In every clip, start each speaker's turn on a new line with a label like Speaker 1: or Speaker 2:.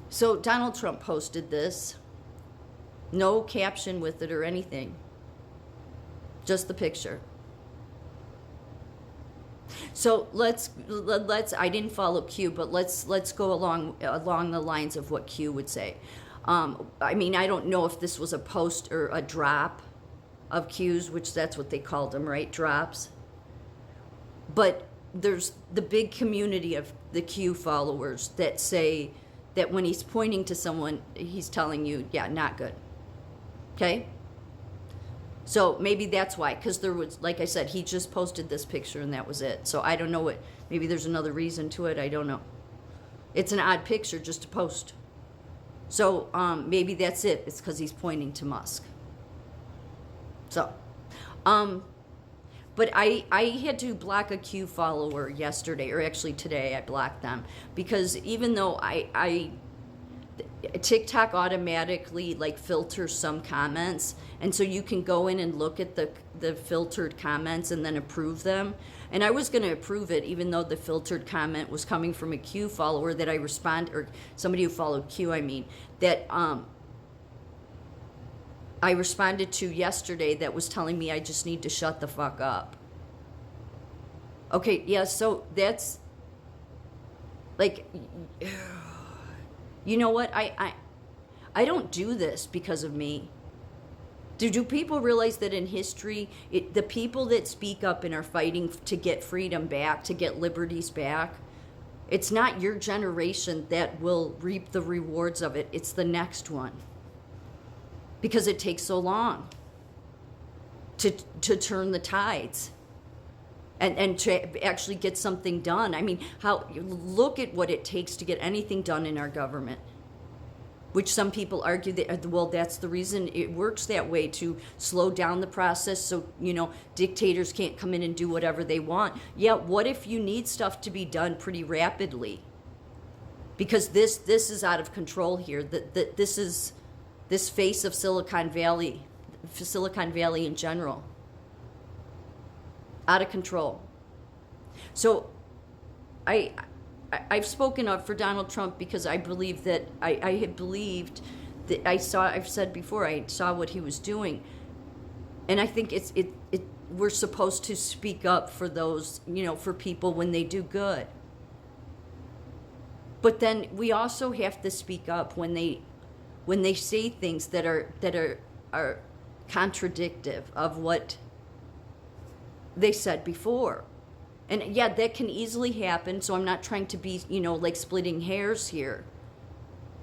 Speaker 1: So Donald Trump posted this. No caption with it or anything. Just the picture. So let's I didn't follow Q, but let's go along the lines of what Q would say. I mean, I don't know if this was a post or a drop of Q's, which that's what they called them, right? Drops. But there's the big community of the Q followers that say that when he's pointing to someone, he's telling you, yeah, not good. Okay? So maybe that's why, because there was, like I said, he just posted this picture and that was it. So I don't know what, maybe there's another reason to it. I don't know. It's an odd picture just to post. So maybe that's it. It's because he's pointing to Musk. So, but I had to block a Q follower yesterday, or actually today I blocked them, because even though TikTok automatically like filters some comments, and so you can go in and look at the filtered comments and then approve them. And I was going to approve it even though the filtered comment was coming from a Q follower that I respond, or somebody who followed Q, I mean, that I responded to yesterday that was telling me I just need to shut the fuck up. Okay, yeah, so that's like, you know what? I don't do this because of me. Do people realize that in history, the people that speak up and are fighting to get freedom back, to get liberties back, it's not your generation that will reap the rewards of it. It's the next one. Because it takes so long to turn the tides and to actually get something done. I mean, look at what it takes to get anything done in our government, which some people argue that, well, that's the reason it works that way, to slow down the process so, dictators can't come in and do whatever they want. Yeah, what if you need stuff to be done pretty rapidly? Because this is out of control here. This face of Silicon Valley in general, out of control. So I've spoken up for Donald Trump because I believe that I had believed that I've said before, I saw what he was doing. And I think we're supposed to speak up for those, for people when they do good. But then we also have to speak up when they say things that are contradictive of what they said before. And yeah, that can easily happen, so I'm not trying to be, like splitting hairs here.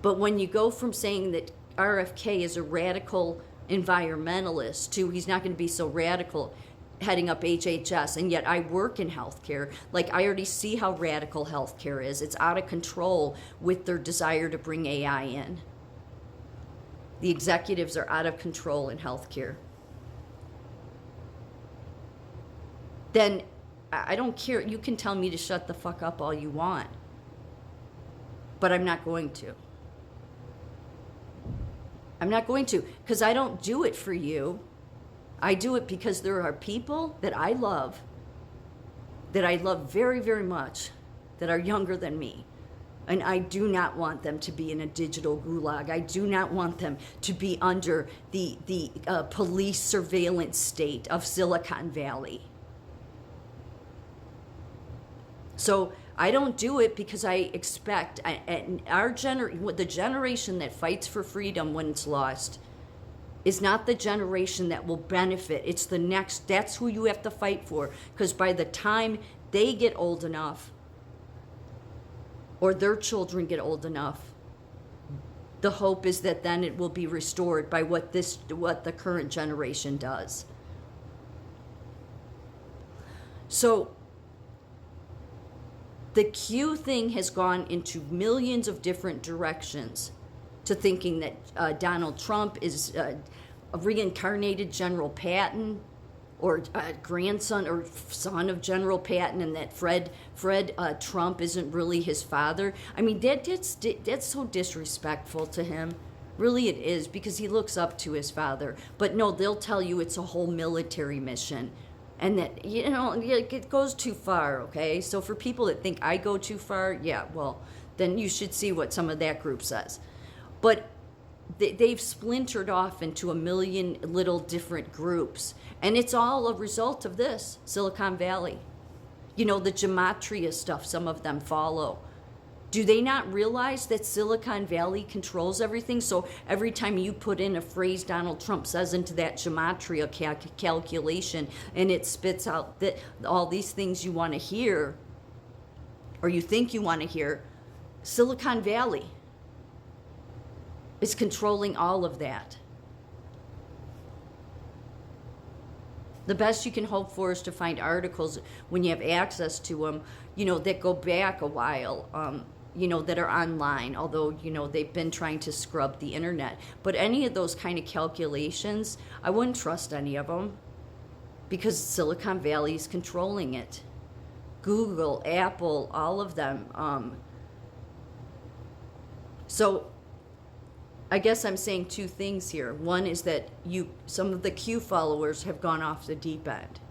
Speaker 1: But when you go from saying that RFK is a radical environmentalist to he's not going to be so radical heading up HHS, and yet I work in healthcare, like I already see how radical healthcare is. It's out of control with their desire to bring AI in. The executives are out of control in healthcare. Then I don't care. You can tell me to shut the fuck up all you want. But I'm not going to. I'm not going to, because I don't do it for you. I do it because there are people that I love very, very much, that are younger than me. And I do not want them to be in a digital gulag. I do not want them to be under the police surveillance state of Silicon Valley. So I don't do it because I expect the generation that fights for freedom when it's lost is not the generation that will benefit. It's the next. That's who you have to fight for, because by the time they get old enough, or their children get old enough, the hope is that then it will be restored by what the current generation does. So the Q thing has gone into millions of different directions, to thinking that Donald Trump is a reincarnated General Patton, or grandson or son of General Patton, and that Fred Trump isn't really his father. I mean, that's so disrespectful to him. Really it is, because he looks up to his father. But no, they'll tell you it's a whole military mission. And that, it goes too far, okay? So for people that think I go too far, yeah, well, then you should see what some of that group says. But they've splintered off into a million little different groups. And it's all a result of this, Silicon Valley. You know, the gematria stuff some of them follow. Do they not realize that Silicon Valley controls everything? So every time you put in a phrase Donald Trump says into that gematria calculation, and it spits out that all these things you want to hear, or you think you want to hear, Silicon Valley is controlling all of that. The best you can hope for is to find articles when you have access to them, you know, that go back a while, you know, that are online, although, you know, they've been trying to scrub the internet. But any of those kind of calculations, I wouldn't trust any of them because Silicon Valley is controlling it. Google, Apple, all of them. So I guess I'm saying two things here. One is that some of the Q followers have gone off the deep end.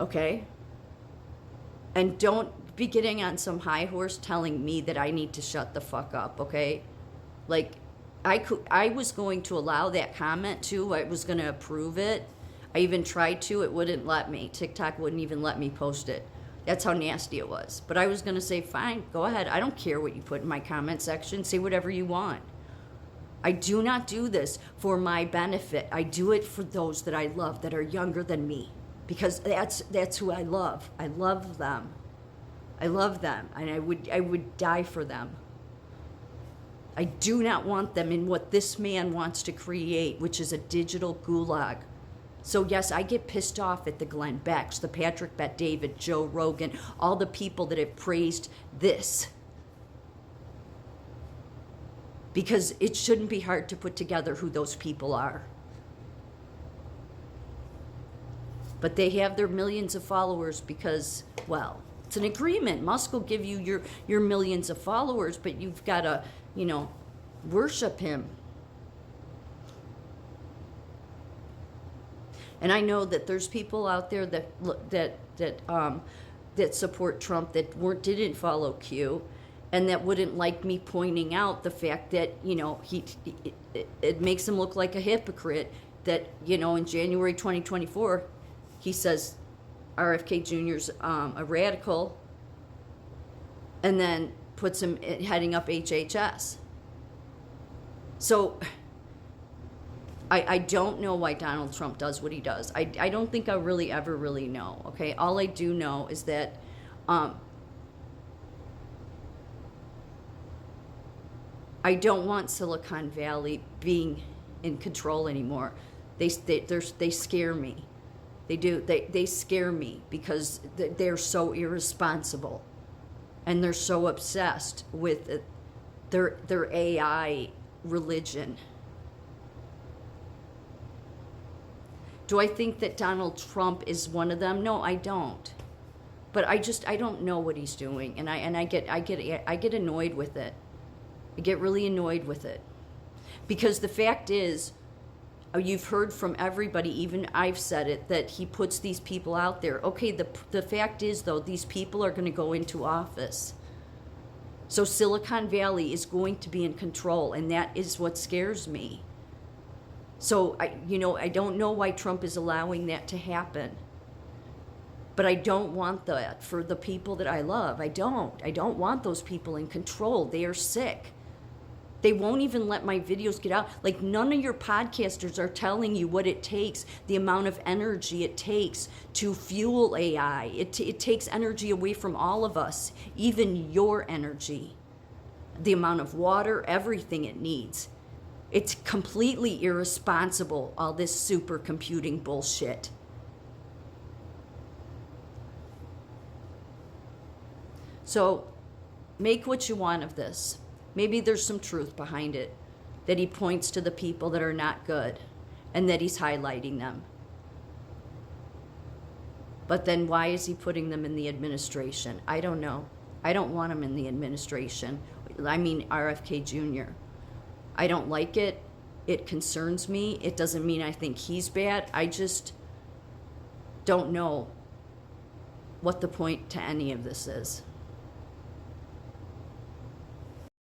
Speaker 1: Okay? And don't be getting on some high horse telling me that I need to shut the fuck up, okay? Like, I was going to allow that comment too. I was going to approve it. I even tried to. It wouldn't let me. TikTok wouldn't even let me post it. That's how nasty it was. But I was going to say, fine, go ahead. I don't care what you put in my comment section. Say whatever you want. I do not do this for my benefit. I do it for those that I love that are younger than me, because that's who I love. I love them. I love them, and I would die for them. I do not want them in what this man wants to create, which is a digital gulag. So yes, I get pissed off at the Glenn Becks, the Patrick Bet-David, Joe Rogan, all the people that have praised this. Because it shouldn't be hard to put together who those people are. But they have their millions of followers because, well, it's an agreement. Musk will give you your millions of followers, but you've got to, you know, worship him. And I know that there's people out there that support Trump that didn't follow Q, and that wouldn't like me pointing out the fact that, you know, it makes him look like a hypocrite that, you know, in January 2024, he says RFK Jr.'s a radical, and then puts him heading up HHS. So I don't know why Donald Trump does what he does. I don't think I'll really ever really know, okay? All I do know is that I don't want Silicon Valley being in control anymore. They scare me. They do. They scare me because they're so irresponsible, and they're so obsessed with their AI religion. Do I think that Donald Trump is one of them? No, I don't. But I don't know what he's doing, and I get annoyed with it. I get really annoyed with it. Because the fact is, you've heard from everybody, even I've said it, that he puts these people out there. Okay, the fact is, though, these people are going to go into office. So Silicon Valley is going to be in control, and that is what scares me. So, I don't know why Trump is allowing that to happen. But I don't want that for the people that I love. I don't want those people in control. They are sick. They won't even let my videos get out. Like, none of your podcasters are telling you what it takes, the amount of energy it takes to fuel AI. It takes energy away from all of us, even your energy, the amount of water, everything it needs. It's completely irresponsible, all this supercomputing bullshit. So, make what you want of this. Maybe there's some truth behind it, that he points to the people that are not good and that he's highlighting them. But then why is he putting them in the administration? I don't know. I don't want him in the administration. I mean, RFK Jr. I don't like it. It concerns me. It doesn't mean I think he's bad. I just don't know what the point to any of this is.